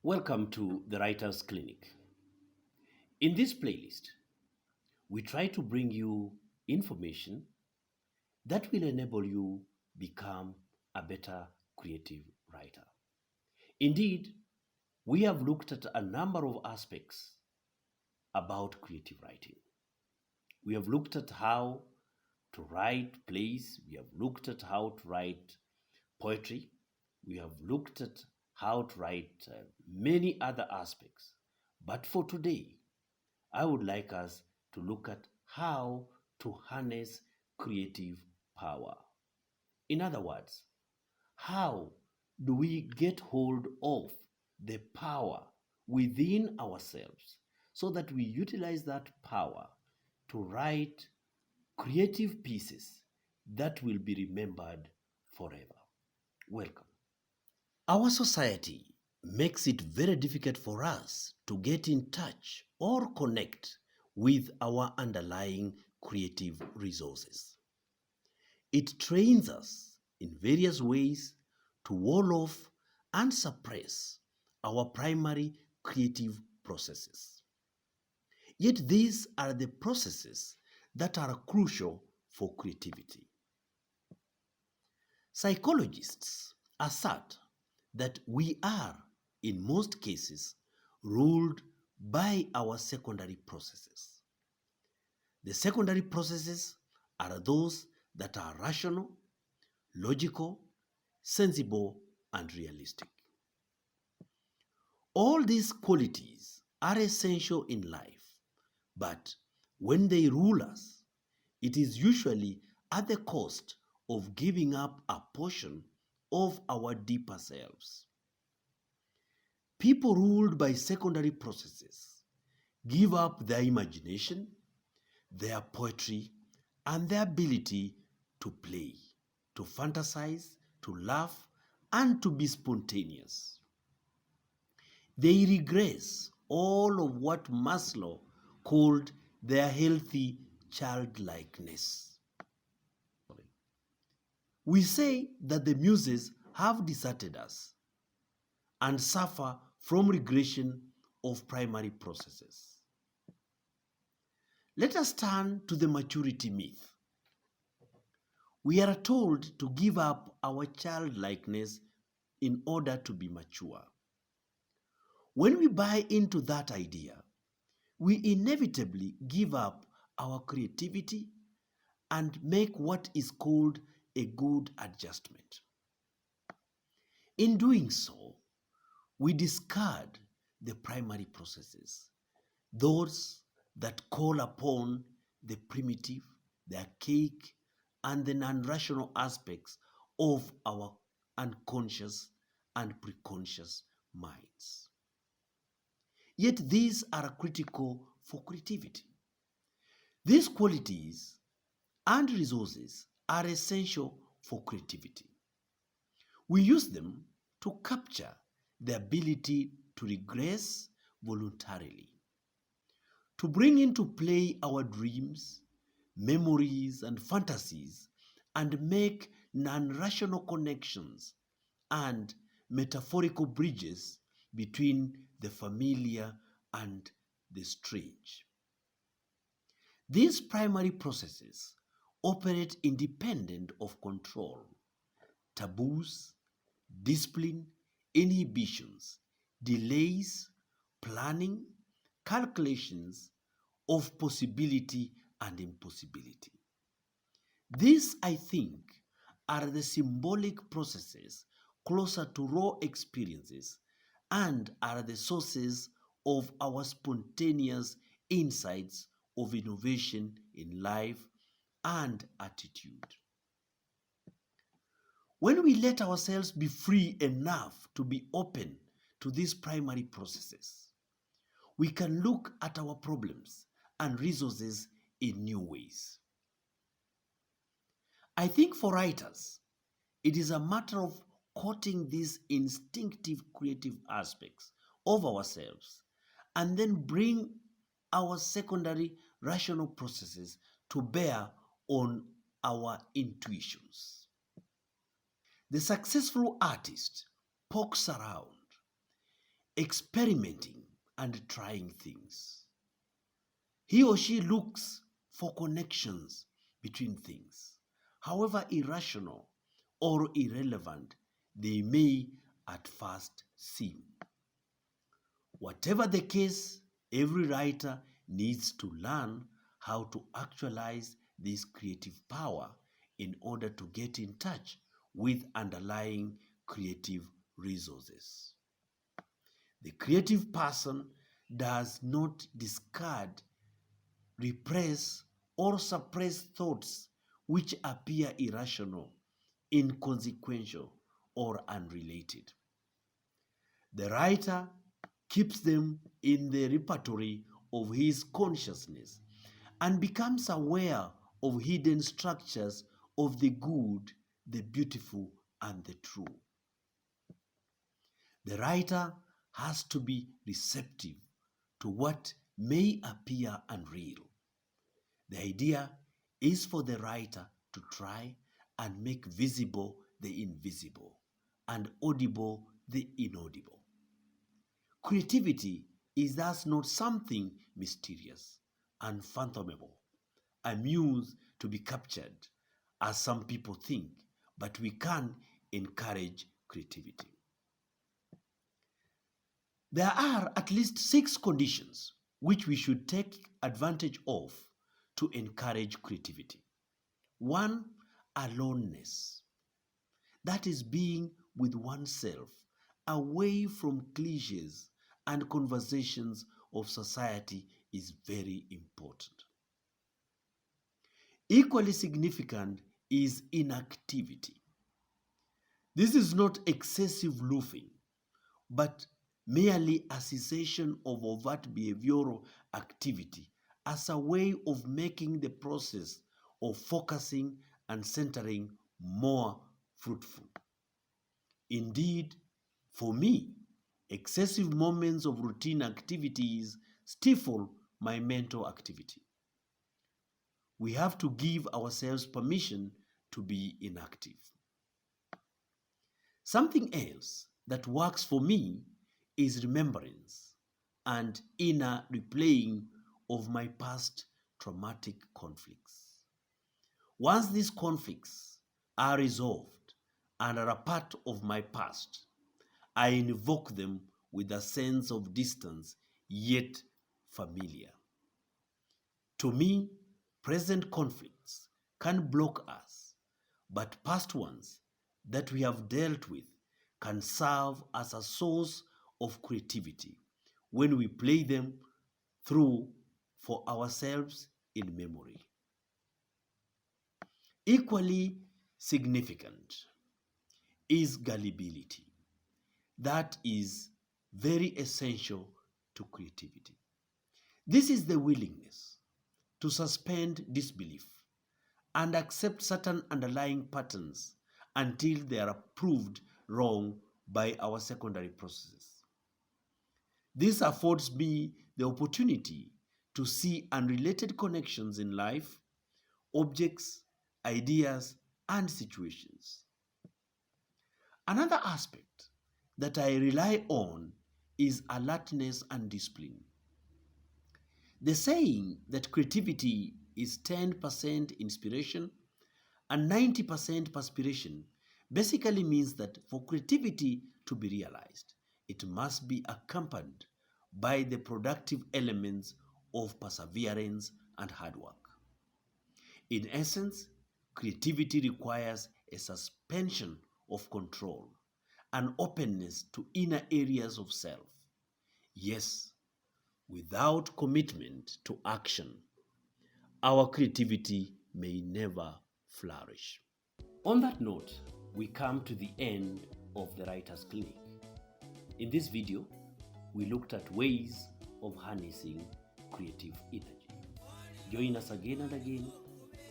Welcome to the Writer's Clinic. In this playlist, we try to bring you information that will enable you become a better creative writer. Indeed, we have looked at a number of aspects about creative writing. We have looked at how to write plays, we have looked at how to write poetry, we have looked at how to write many other aspects. But for today, I would like us to look at how to harness creative power. In other words, how do we get hold of the power within ourselves so that we utilize that power to write creative pieces that will be remembered forever? Welcome. Our society makes it very difficult for us to get in touch or connect with our underlying creative resources. It trains us in various ways to wall off and suppress our primary creative processes. Yet these are the processes that are crucial for creativity. Psychologists assert that we are, in most cases, ruled by our secondary processes. The secondary processes are those that are rational, logical, sensible, and realistic. All these qualities are essential in life, but when they rule us, it is usually at the cost of giving up a portion of our deeper selves. People ruled by secondary processes give up their imagination, their poetry, and their ability to play, to fantasize, to laugh, and to be spontaneous. They regress all of what Maslow called their healthy childlikeness. We say that the muses have deserted us and suffer from regression of primary processes. Let us turn to the maturity myth. We are told to give up our childlikeness in order to be mature. When we buy into that idea, we inevitably give up our creativity and make what is called a good adjustment. In doing so, we discard the primary processes, those that call upon the primitive, the archaic, and the non-rational aspects of our unconscious and preconscious minds. Yet these are critical for creativity. These qualities and resources are essential for creativity. We use them to capture the ability to regress voluntarily, to bring into play our dreams, memories, and fantasies, and make non-rational connections and metaphorical bridges between the familiar and the strange. These primary processes operate independent of control, taboos, discipline, inhibitions, delays, planning, calculations of possibility and impossibility. These, I think, are the symbolic processes closer to raw experiences and are the sources of our spontaneous insights of innovation in life and attitude. When we let ourselves be free enough to be open to these primary processes, we can look at our problems and resources in new ways. I think for writers, it is a matter of cutting these instinctive creative aspects of ourselves and then bring our secondary rational processes to bear on our intuitions. The successful artist pokes around, experimenting and trying things. He or she looks for connections between things, however irrational or irrelevant they may at first seem. Whatever the case, every writer needs to learn how to actualize this creative power in order to get in touch with underlying creative resources. The creative person does not discard, repress, or suppress thoughts which appear irrational, inconsequential, or unrelated. The writer keeps them in the repertory of his consciousness and becomes aware of hidden structures of the good, the beautiful, and the true. The writer has to be receptive to what may appear unreal. The idea is for the writer to try and make visible the invisible and audible the inaudible. Creativity is thus not something mysterious, unfathomable, a muse to be captured, as some people think, but we can encourage creativity. There are at least 6 conditions which we should take advantage of to encourage creativity. 1, aloneness. That is being with oneself, away from cliches and conversations of society is very important. Equally significant is inactivity. This is not excessive loafing, but merely a cessation of overt behavioral activity as a way of making the process of focusing and centering more fruitful. Indeed, for me, excessive moments of routine activities stifle my mental activity. We have to give ourselves permission to be inactive. Something else that works for me is remembrance and inner replaying of my past traumatic conflicts. Once these conflicts are resolved and are a part of my past, I invoke them with a sense of distance yet familiar. To me, present conflicts can block us, but past ones that we have dealt with can serve as a source of creativity when we play them through for ourselves in memory. Equally significant is gullibility. That is very essential to creativity. This is the willingness to suspend disbelief and accept certain underlying patterns until they are proved wrong by our secondary processes. This affords me the opportunity to see unrelated connections in life, objects, ideas, and situations. Another aspect that I rely on is alertness and discipline. The saying that creativity is 10% inspiration and 90% perspiration basically means that for creativity to be realized, it must be accompanied by the productive elements of perseverance and hard work. In essence, creativity requires a suspension of control, an openness to inner areas of self. Yes, without commitment to action, our creativity may never flourish. On that note, we come to the end of the Writer's Clinic. In this video, we looked at ways of harnessing creative energy. Join us again and again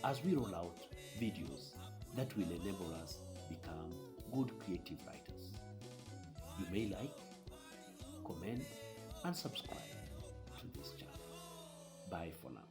as we roll out videos that will enable us become good creative writers. You may like, comment, and subscribe to this channel. Bye for now.